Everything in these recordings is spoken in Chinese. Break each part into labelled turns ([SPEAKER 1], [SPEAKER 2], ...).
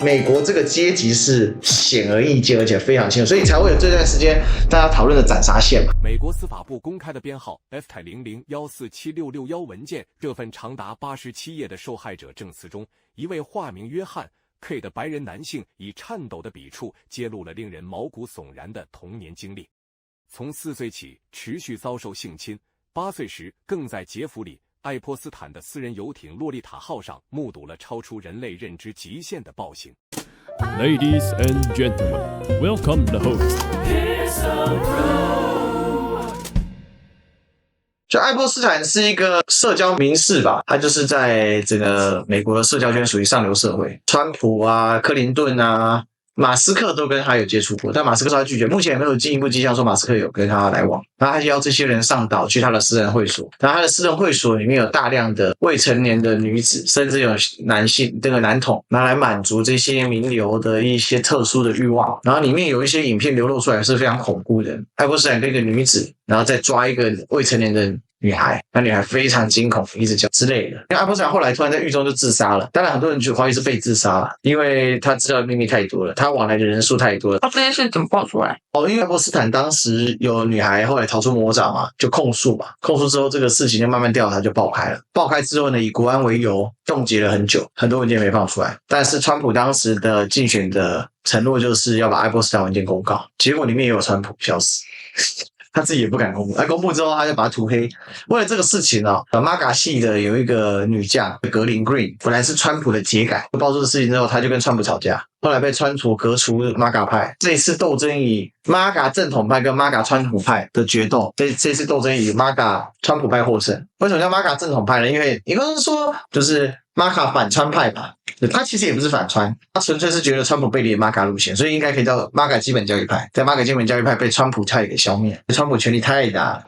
[SPEAKER 1] 美国这个阶级是显而易见，而且非常清楚，所以才会有这段时间大家讨论的斩杀线嘛。
[SPEAKER 2] 美国司法部公开的编号 F-00147661文件，这份长达87页的受害者证词中，一位化名约翰 K 的白人男性以颤抖的笔触揭露了令人毛骨悚然的童年经历。从4岁起持续遭受性侵，8岁时更在杰弗里·爱泼斯坦的私人游艇洛丽塔号上目睹了超出人类认知极限的暴行。
[SPEAKER 3] Ladies and gentlemen, welcome the host.
[SPEAKER 1] 就爱泼斯坦是一个社交名士吧，他就是在这个美国的社交圈属于上流社会，川普啊、克林顿啊、马斯克都跟他有接触过，但马斯克说他拒绝，目前也没有进一步迹象说马斯克有跟他来往。然后他就要这些人上岛去他的私人会所，然后他的私人会所里面有大量的未成年的女子，甚至有男性这个男童，拿来满足这些名流的一些特殊的欲望。然后里面有一些影片流露出来是非常恐怖的，爱泼斯坦跟一个女子，然后再抓一个未成年的女孩，那女孩非常惊恐，一直叫之类的。因为爱泼斯坦后来突然在狱中就自杀了，当然很多人就怀疑是被自杀了，因为他知道的秘密太多了，他往来的人数太多了。
[SPEAKER 4] 这件事怎么爆出来？
[SPEAKER 1] 因为爱泼斯坦当时有女孩后来逃出魔掌嘛，就控诉嘛，控诉之后这个事情就慢慢调查就爆开了。爆开之后呢，以国安为由冻结了很久，很多文件没放出来。但是川普当时的竞选的承诺就是要把爱泼斯坦文件公告，结果里面也有川普，笑死。他自己也不敢公布，公布之后他就把他涂黑。为了这个事情MAGA 系的有一个女将格林 Green， 本来是川普的铁杆，爆出的事情之后，他就跟川普吵架，后来被川普革除 MAGA 派。这一次斗争以 MAGA 正统派跟 MAGA 川普派的决斗，这次斗争以 MAGA 川普派获胜。为什么叫 MAGA 正统派呢？因为一个人说就是 MAGA 反川派吧，他其实也不是反川，他纯粹是觉得川普背离 MAGA 路线，所以应该可以叫 MAGA 基本教育派。在 MAGA 基本教育派被川普差点给消灭，川普权力太大了。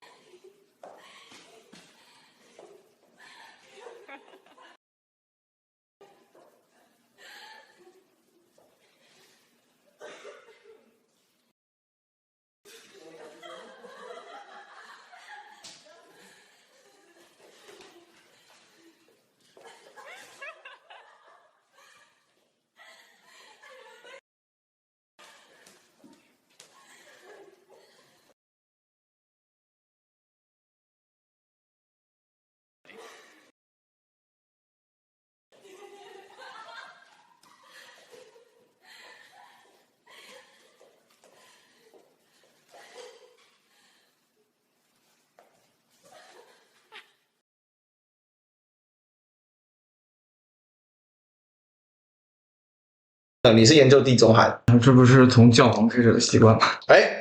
[SPEAKER 1] 你是研究地中海，
[SPEAKER 5] 这不是从教皇开始的习惯吗？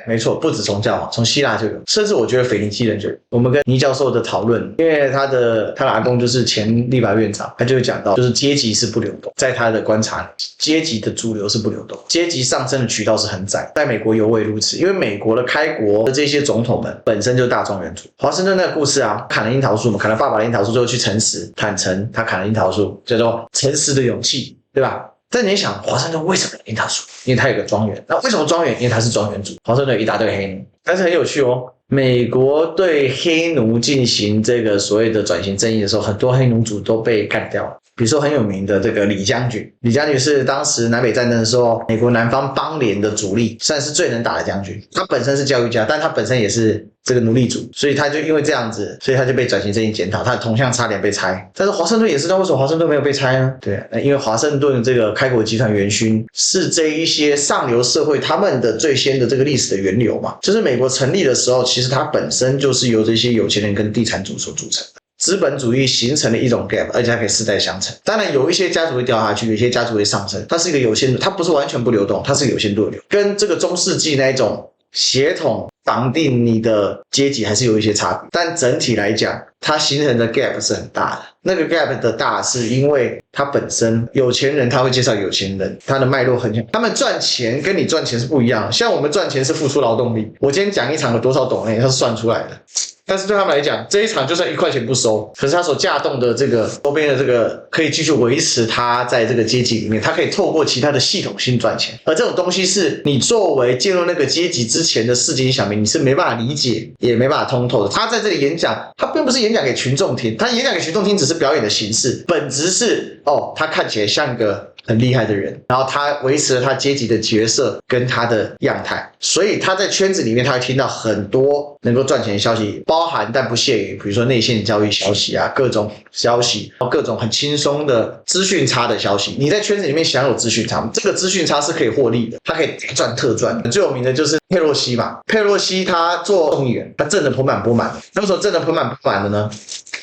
[SPEAKER 1] 没错，不止从教皇，从希腊就有，甚至我觉得腓尼基人就有。我们跟倪教授的讨论，因为他的阿公就是前立法院长，他就会讲到，就是阶级是不流动，在他的观察里，阶级的主流是不流动，阶级上升的渠道是很窄，在美国尤为如此，因为美国的开国的这些总统们本身就是大庄园主。华盛顿那个故事啊，砍了樱桃树嘛，砍了爸爸的樱桃树，最后去诚实坦诚，他砍了樱桃树，叫做诚实的勇气，对吧？但你想，华盛顿为什么有樱桃树？因为他有个庄园。那为什么庄园？因为他是庄园主。华盛顿有一大堆黑奴，但是很有趣哦。美国对黑奴进行这个所谓的转型正义的时候，很多黑奴主都被干掉了。比如说很有名的这个李将军，李将军是当时南北战争的时候美国南方邦联的主力，算是最能打的将军。他本身是教育家，但他本身也是这个奴隶主，所以他就因为这样子，所以他就被转型正义检讨，他的铜像差点被拆。但是华盛顿也是，那为什么华盛顿没有被拆呢？对，因为华盛顿这个开国集团元勋是这一些上流社会他们的最先的这个历史的源流嘛，就是美国成立的时候，其实它本身就是由这些有钱人跟地产主所组成的。资本主义形成了一种 gap， 而且它可以世代相承。当然有一些家族会掉下去，有一些家族会上升，它是一个有限度，它不是完全不流动，它是有限度的流，跟这个中世纪那一种血统绑定你的阶级还是有一些差别，但整体来讲它形成的 gap 是很大的。那个 gap 的大是因为它本身有钱人他会介绍有钱人，他的脉络很强，他们赚钱跟你赚钱是不一样的。像我们赚钱是付出劳动力，我今天讲一场有多少斗内，它是算出来的。但是对他们来讲，这一场就算1块钱不收，可是他所架动的这个周边的这个可以继续维持他在这个阶级里面，他可以透过其他的系统性赚钱。而这种东西是你作为进入那个阶级之前的市井小民，你是没办法理解也没办法通透的。他在这里演讲，他并不是演讲给群众听，他演讲给群众听只是表演的形式，本质是他看起来像个很厉害的人，然后他维持了他阶级的角色跟他的样态，所以他在圈子里面他会听到很多能够赚钱的消息，包含但不限于比如说内线交易消息啊，各种消息，各种很轻松的资讯差的消息。你在圈子里面享有资讯差，这个资讯差是可以获利的，它可以大赚特赚。最有名的就是佩洛西嘛，佩洛西他做众议员，他挣得盆满钵满。那为什么挣得盆满钵满的呢？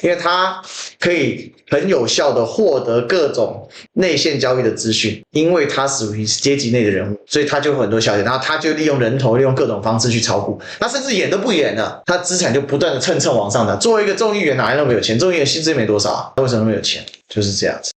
[SPEAKER 1] 因为他可以很有效的获得各种内线交易的资讯，因为他属于阶级内的人物，所以他就有很多消息，然后他就利用人头，利用各种方式去炒股，他甚至演都不演了，他资产就不断的蹭往上涨。作为一个众议员哪来那么有钱？众议员薪资没多少啊，他为什么那么有钱？就是这样子。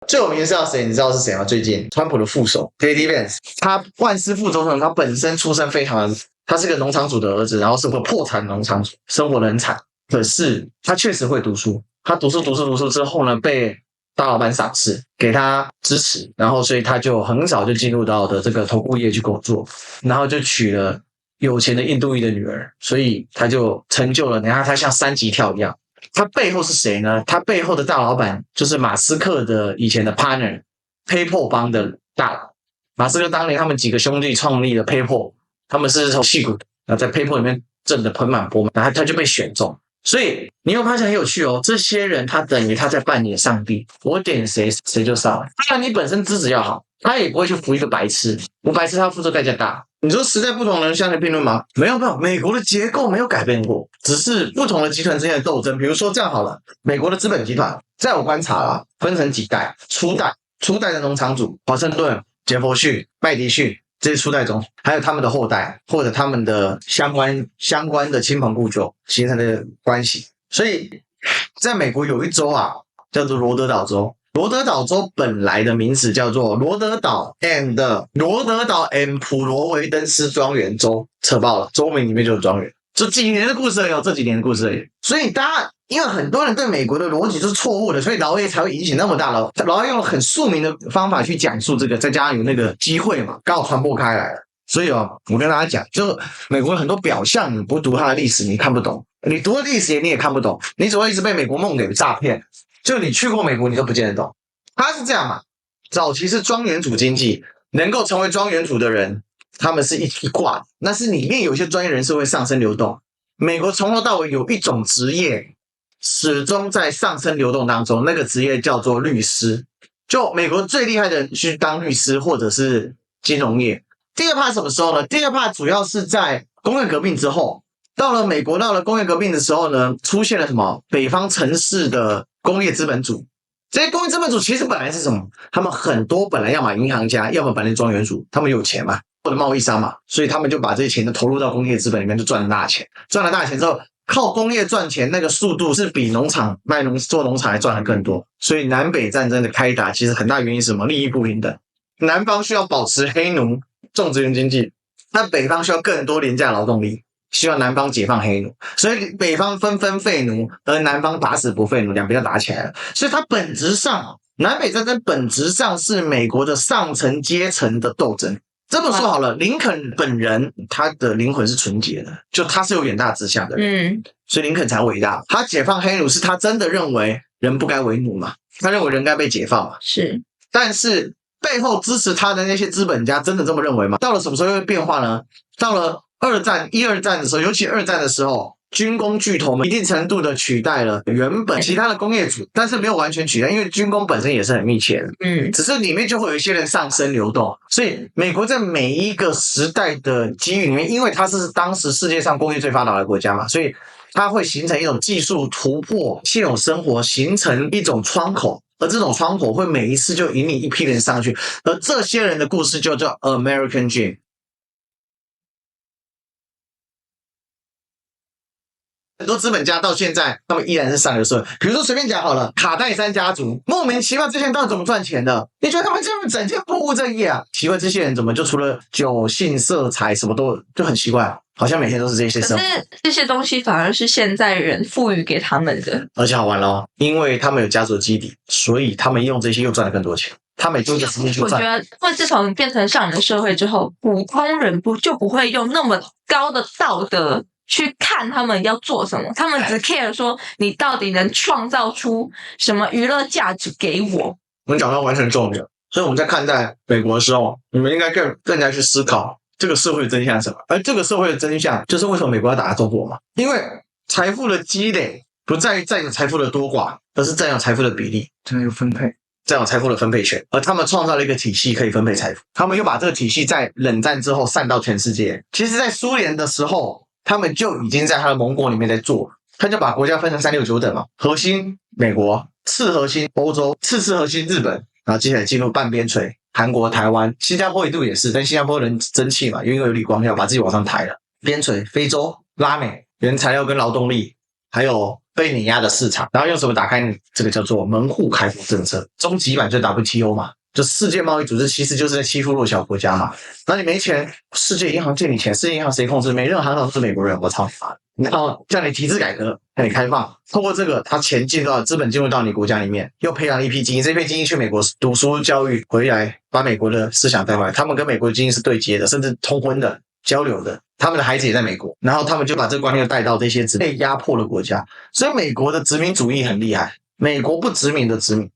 [SPEAKER 1] 最有名的是谁？你知道是谁吗？最近川普的副手 JD Vance， 他万斯副总统，他本身出身非常的，他是个农场主的儿子，然后是个破产农场主，生活得很惨。可是他确实会读书，他读书之后呢，被大老板赏识，给他支持，然后所以他就很早就进入到的这个投顾业去工作，然后就娶了有钱的印度裔的女儿，所以他就成就了，你看他像三级跳一样。他背后是谁呢？他背后的大老板就是马斯克的以前的 partner PayPal 帮的大佬。马斯克当年他们几个兄弟创立了 PayPal， 他们是从矽谷的，在 PayPal 里面挣得盆满钵满，然后他就被选中。所以你会发现很有趣哦，这些人他等于他在扮演上帝，我点谁谁就上来。当然你本身资质要好，他也不会去服一个白痴，我白痴他付出代价大。你说时代不同人相提并论吗？没有，美国的结构没有改变过，只是不同的集团之间的斗争。比如说这样好了，美国的资本集团，在我观察啊，分成几代，初代的农场主，华盛顿、杰弗逊、麦迪逊这些初代中，还有他们的后代或者他们的相关的亲朋故旧形成的关系。所以在美国有一州啊，叫做罗德岛州。罗德岛州本来的名字叫做罗德岛 and 普罗维登斯庄园州，扯爆了，州名里面就有庄园。这几年的故事而已，这几年的故事而已。所以大家因为很多人对美国的逻辑是错误的，所以老 A 才会引起那么大了。老 A 用了很庶民的方法去讲述这个，再加上有那个机会嘛，刚好传播开来了。所以我跟大家讲，就美国很多表象，你不读它的历史，你看不懂；你读了历史你也看不懂，你只会一直被美国梦给诈骗。就你去过美国，你都不见得懂。他是这样嘛？早期是庄园主经济，能够成为庄园主的人，他们是一挂的，那是里面有一些专业人士会上升流动。美国从头到尾有一种职业始终在上升流动当中，那个职业叫做律师。就美国最厉害的人去当律师或者是金融业。第二 part 什么时候呢？第二 part 主要是在工业革命之后，到了美国，到了工业革命的时候呢，出现了什么？北方城市的工业资本主。这些工业资本主其实本来是什么？他们很多本来要么银行家，要么本来庄园主，他们有钱嘛，或者贸易商嘛，所以他们就把这些钱都投入到工业资本里面，就赚了大钱。赚了大钱之后，靠工业赚钱那个速度是比农场做农场还赚的更多。所以南北战争的开打其实很大原因是什么？利益不平等。南方需要保持黑奴种植园经济，那北方需要更多廉价劳动力，希望南方解放黑奴，所以北方纷纷废奴，而南方打死不废奴，两边就打起来了。所以它本质上，南北战争本质上是美国的上层阶层的斗争。这么说好了，林肯本人他的灵魂是纯洁的，就他是有远大志向的人，所以林肯才伟大。他解放黑奴是他真的认为人不该为奴嘛，他认为人该被解放嘛。
[SPEAKER 4] 是，
[SPEAKER 1] 但是背后支持他的那些资本家真的这么认为吗？到了什么时候会变化呢？到了一二战的时候，尤其二战的时候，军工巨头们一定程度的取代了原本其他的工业主，但是没有完全取代，因为军工本身也是很密切的，只是里面就会有一些人上升流动。所以美国在每一个时代的机遇里面，因为它是当时世界上工业最发达的国家嘛，所以它会形成一种技术突破现有生活，形成一种窗口。而这种窗口会每一次就引领一批人上去，而这些人的故事就叫 American Dream。很多资本家到现在，他们依然是上流社会。比如说随便讲好了，卡戴珊家族莫名其妙，这些人到底怎么赚钱的？你觉得他们这么整天不务正业啊？奇怪，这些人怎么就除了酒、性、色彩什么都就很奇怪？好像每天都是这些生活。
[SPEAKER 4] 可是这些东西反而是现在人赋予给他们的。
[SPEAKER 1] 而且好玩咯，因为他们有家族基底，所以他们用这些又赚了更多钱。他每做一个实验就赚。
[SPEAKER 4] 我觉得，因为自从变成上流社会之后，普通人就不会用那么高的道德去看他们要做什么，他们只 care 说你到底能创造出什么娱乐价值给我。
[SPEAKER 1] 我们讲到完全重点，所以我们在看待美国的时候，你们应该更加去思考这个社会的真相是什么。而这个社会的真相就是为什么美国要打中国嘛？因为财富的积累不在于占有财富的多寡，而是占有财富的比例，
[SPEAKER 5] 真的有分配。
[SPEAKER 1] 占有财富的分配权，而他们创造了一个体系可以分配财富，他们又把这个体系在冷战之后散到全世界。其实在苏联的时候，他们就已经在他的盟国里面在做，他就把国家分成369等嘛，核心美国，次核心欧洲，次核心日本，然后接下来进入半边陲，韩国、台湾，新加坡一度也是，但新加坡人争气嘛，因为有李光耀把自己往上抬了。边陲，非洲、拉美，原材料跟劳动力，还有被碾压的市场，然后用什么打开你这个叫做门户开放政策，终极版就是 WTO 嘛，就世界贸易组织其实就是在欺负弱小国家嘛。那你没钱，世界银行借你钱，世界银行谁控制？每任何行长都是美国人，我操你妈！然后叫你体制改革，叫你开放，透过这个，他钱资本进入到你国家里面，又培养了一批精英，这批精英去美国读书教育，回来把美国的思想带回来，他们跟美国的精英是对接的，甚至通婚的。交流的，他们的孩子也在美国，然后他们就把这个观念带到这些被压迫的国家。所以美国的殖民主义很厉害，美国不殖民的殖民，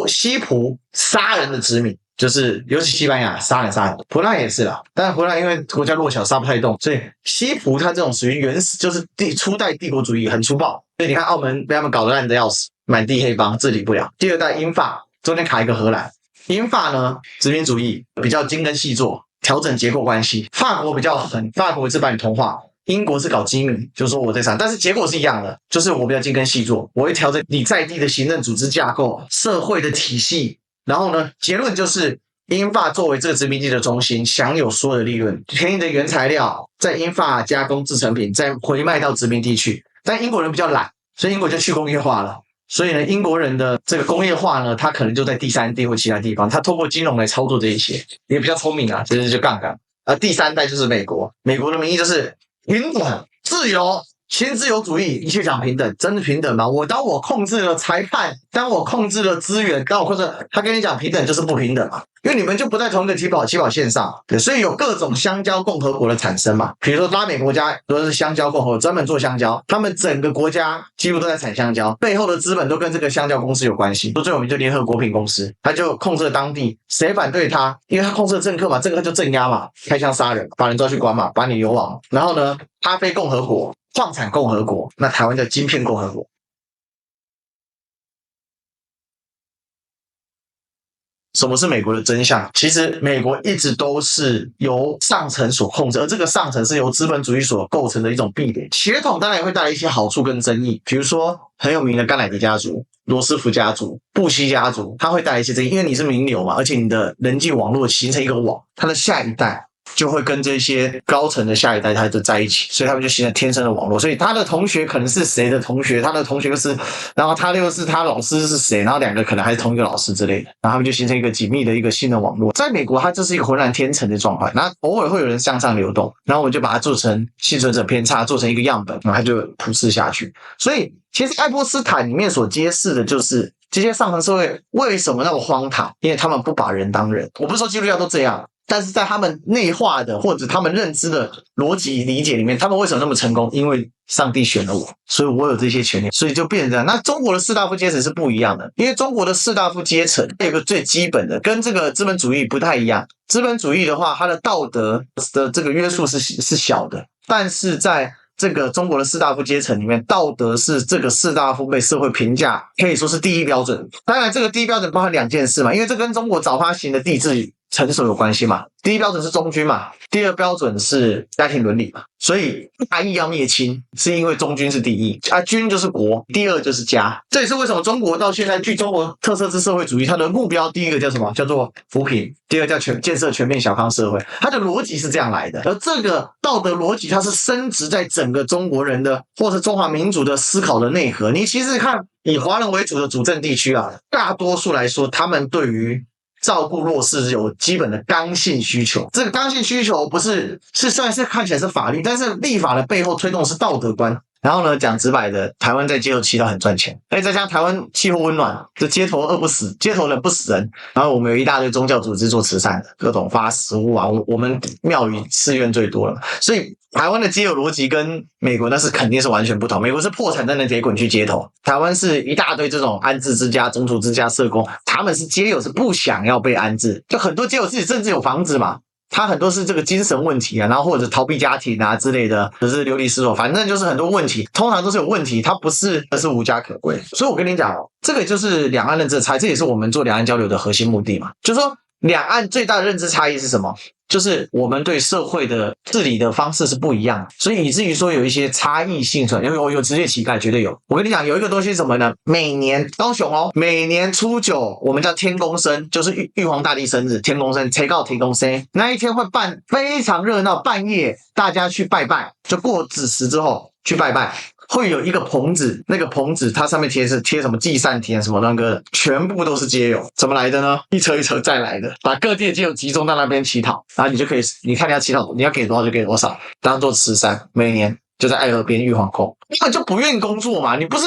[SPEAKER 1] 西葡杀人的殖民，就是尤其西班牙杀人，葡萄牙也是啦，但是葡萄牙因为国家弱小杀不太动，所以西葡它这种属于原始，就是初代帝国主义很粗暴，所以你看澳门被他们搞得烂得要死，满地黑帮治理不了。第二代英法中间卡一个荷兰，英法呢殖民主义比较精耕细作，调整结构关系，法国比较狠，法国是把你同化，英国是搞机密，就是说我在上，但是结果是一样的，就是我比较精耕细作，我会调整你在地的行政组织架构、社会的体系，然后呢，结论就是英法作为这个殖民地的中心，享有所有的利润，便宜的原材料在英法加工制成品，再回卖到殖民地去。但英国人比较懒，所以英国就去工业化了。所以呢，英国人的这个工业化呢，他可能就在第三地或其他地方，他透过金融来操作这一些，也比较聪明啊，这就是杠杆。而第三代就是美国，美国的名义就是平等、自由、新自由主义，一切讲平等，真的平等吗？当我控制了裁判，当我控制了资源，当我控制了，他跟你讲平等就是不平等嘛，因为你们就不在同一个起跑线上，对，所以有各种香蕉共和国的产生嘛。比如说拉美国家都是香蕉共和国，专门做香蕉，他们整个国家几乎都在产香蕉，背后的资本都跟这个香蕉公司有关系。最有名就联合果品公司，他就控制了当地，谁反对他，因为他控制了政客嘛，政客就镇压嘛，开枪杀人，把人抓去关嘛，把你流亡。然后呢，咖啡共和国、矿产共和国，那台湾叫晶片共和国。什么是美国的真相？其实美国一直都是由上层所控制，而这个上层是由资本主义所构成的一种壁垒。血统当然也会带来一些好处跟争议，比如说很有名的甘乃迪家族、罗斯福家族、布希家族，它会带来一些争议，因为你是名流嘛，而且你的人际网络形成一个网，他的下一代就会跟这些高层的下一代他就在一起，所以他们就形成天生的网络。所以他的同学可能是谁的同学，他的同学又是，然后他又是他老师是谁，然后两个可能还是同一个老师之类的，然后他们就形成一个紧密的一个新的网络。在美国，它这是一个浑然天成的状态，然后偶尔会有人向上流动，然后我们就把它做成幸存者偏差，做成一个样本，然后它就普世下去。所以其实爱泼斯坦里面所揭示的就是这些上层社会为什么那么荒唐，因为他们不把人当人。我不是说基督教都这样，但是在他们内化的或者他们认知的逻辑理解里面，他们为什么那么成功？因为上帝选了我，所以我有这些权利，所以就变成这样。那中国的士大夫阶层是不一样的，因为中国的士大夫阶层有一个最基本的，跟这个资本主义不太一样。资本主义的话，它的道德的这个约束是小的，但是在这个中国的士大夫阶层里面，道德是这个士大夫被社会评价可以说是第一标准。当然这个第一标准包含两件事嘛，因为这跟中国早发型的帝制成熟有关系嘛。第一标准是忠君嘛，第二标准是家庭伦理嘛。所以大义要灭亲，是因为忠君是第一啊，君就是国，第二就是家。这也是为什么中国到现在据中国特色之社会主义，它的目标第一个叫什么？叫做扶贫，第二叫建设全面小康社会。它的逻辑是这样来的，而这个道德逻辑它是深植在整个中国人的或是中华民族的思考的内核。你其实看以华人为主的主政地区啊，大多数来说他们对于照顾弱势有基本的刚性需求。这个刚性需求不是虽然是看起来是法律，但是立法的背后推动的是道德观。然后呢，讲直白的，台湾在街头乞讨很赚钱，而且再加上台湾气候温暖，这街头饿不死，街头人不死人。然后我们有一大堆宗教组织做慈善的，各种发食物啊，我们庙宇寺院最多了，所以台湾的街友逻辑跟美国那是肯定是完全不同。美国是破产的人得滚去街头，台湾是一大堆这种安置之家、种族之家、社工，他们是街友是不想要被安置，就很多街友自己甚至有房子嘛。他很多是这个精神问题啊，然后或者逃避家庭啊之类的，或者是流离失所，反正就是很多问题，通常都是有问题，他不是无家可归。所以我跟你讲哦，这个就是两岸认知的差异，这也是我们做两岸交流的核心目的嘛，就是说两岸最大的认知差异是什么？就是我们对社会的治理的方式是不一样的，所以以至于说有一些差异性存在，有职业乞丐绝对有。我跟你讲，有一个东西是什么呢？每年高雄哦，每年初9我们叫天公生，就是玉皇大帝生日，天公生，天公生那一天会办非常热闹，半夜大家去拜拜，就过子时之后去拜拜。会有一个棚子，那个棚子它上面贴什么祭善田什么那个，全部都是街友。怎么来的呢？一车一车再来的，把各地的街友集中到那边乞讨，然后你就可以，你看你要乞讨，你要给多少就给多少，当做慈善，每年就在爱河边玉皇宫，根本就不愿意工作嘛。你不是，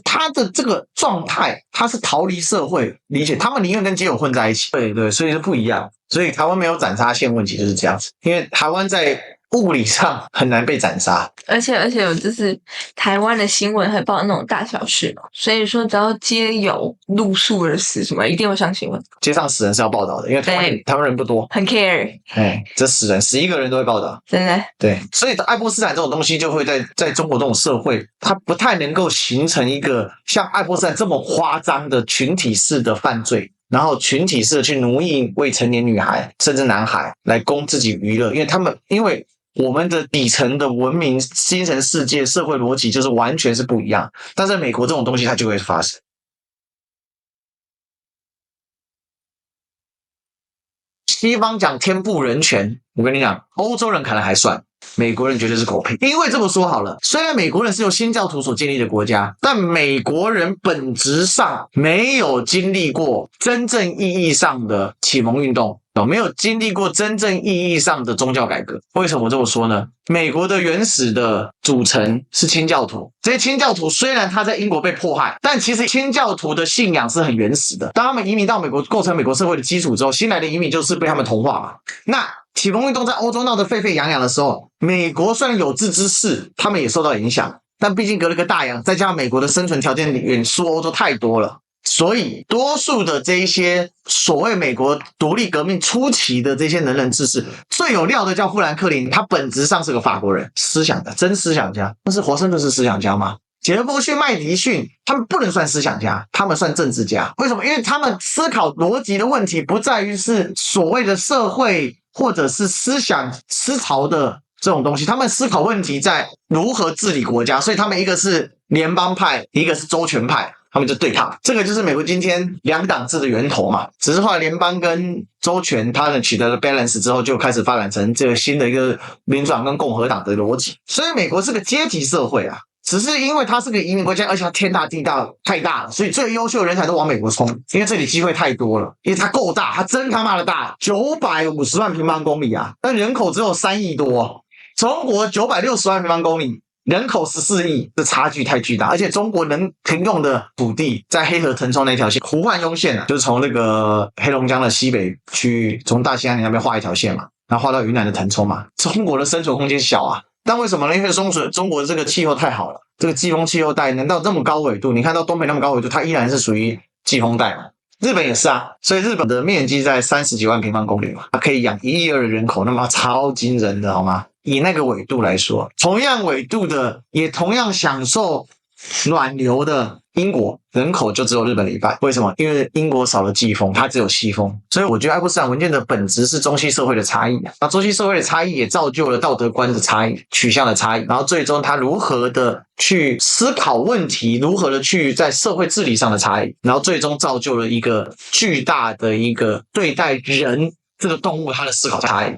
[SPEAKER 1] 他的这个状态，他是逃离社会，理解他们宁愿跟街友混在一起。对，所以是不一样。所以台湾没有斩杀线问题就是这样子，因为台湾在物理上很难被斩杀，
[SPEAKER 4] 而且有就是台湾的新闻会报那种大小事嘛，所以说只要街友露宿而死什么，一定会上新闻。
[SPEAKER 1] 街上死人是要报道的，因为台湾人不多，
[SPEAKER 4] 很 care。
[SPEAKER 1] 这死人11个人都会报道，
[SPEAKER 4] 真的。
[SPEAKER 1] 对，所以爱泼斯坦这种东西就会在中国这种社会，它不太能够形成一个像爱泼斯坦这么夸张的群体式的犯罪。然后群体式的去奴役未成年女孩甚至男孩来供自己娱乐，因为我们的底层的文明精神世界社会逻辑就是完全是不一样，但是美国这种东西它就会发生。西方讲天赋人权，我跟你讲，欧洲人可能还算，美国人绝对是狗屁。因为这么说好了，虽然美国人是由新教徒所建立的国家，但美国人本质上没有经历过真正意义上的启蒙运动，没有经历过真正意义上的宗教改革。为什么我这么说呢？美国的原始的组成是清教徒，这些清教徒虽然他在英国被迫害，但其实清教徒的信仰是很原始的。当他们移民到美国，构成美国社会的基础之后，新来的移民就是被他们同化嘛。那启蒙运动在欧洲闹得沸沸扬扬的时候，美国虽然有志之士，他们也受到影响，但毕竟隔了个大洋，再加上美国的生存条件远输欧洲太多了，所以多数的这一些所谓美国独立革命初期的这些能人志士，最有料的叫富兰克林，他本质上是个法国人，思想家，真思想家。但是华盛顿是思想家吗？杰弗逊、麦迪逊他们不能算思想家，他们算政治家。为什么？因为他们思考逻辑的问题不在于是所谓的社会或者是思想思潮的这种东西，他们思考问题在如何治理国家，所以他们一个是联邦派，一个是州权派，他们就对抗。这个就是美国今天两党制的源头嘛，只是后来联邦跟州权他们取得了 balance 之后，就开始发展成这个新的一个民主党跟共和党的逻辑。所以美国是个阶级社会啊，只是因为它是个移民国家，而且它天大地大太大了，所以最优秀的人才都往美国冲，因为这里机会太多了，因为它够大，它真他妈的大，950万平方公里啊，但人口只有3亿多，中国960万平方公里，人口14亿，这差距太巨大，而且中国能停用的土地在黑河腾冲那条线，胡汉庸线啊，就是从那个黑龙江的西北区，从大兴安岭那边画一条线嘛，然后画到云南的腾冲嘛，中国的生存空间小啊。但为什么呢？因为中国的这个气候太好了，这个季风气候带能到这么高纬度，你看到东北那么高纬度，它依然是属于季风带嘛。日本也是啊，所以日本的面积在30几万平方公里嘛，它可以养1亿2的人口，那么超惊人的好吗？以那个纬度来说，同样纬度的，也同样享受暖流的英国人口就只有日本的一半。为什么？因为英国少了季风，它只有西风。所以我觉得爱泼斯坦文件的本质是中西社会的差异，那中西社会的差异也造就了道德观的差异、取向的差异，然后最终他如何的去思考问题，如何的去在社会治理上的差异，然后最终造就了一个巨大的一个对待人这个动物它的思考差异。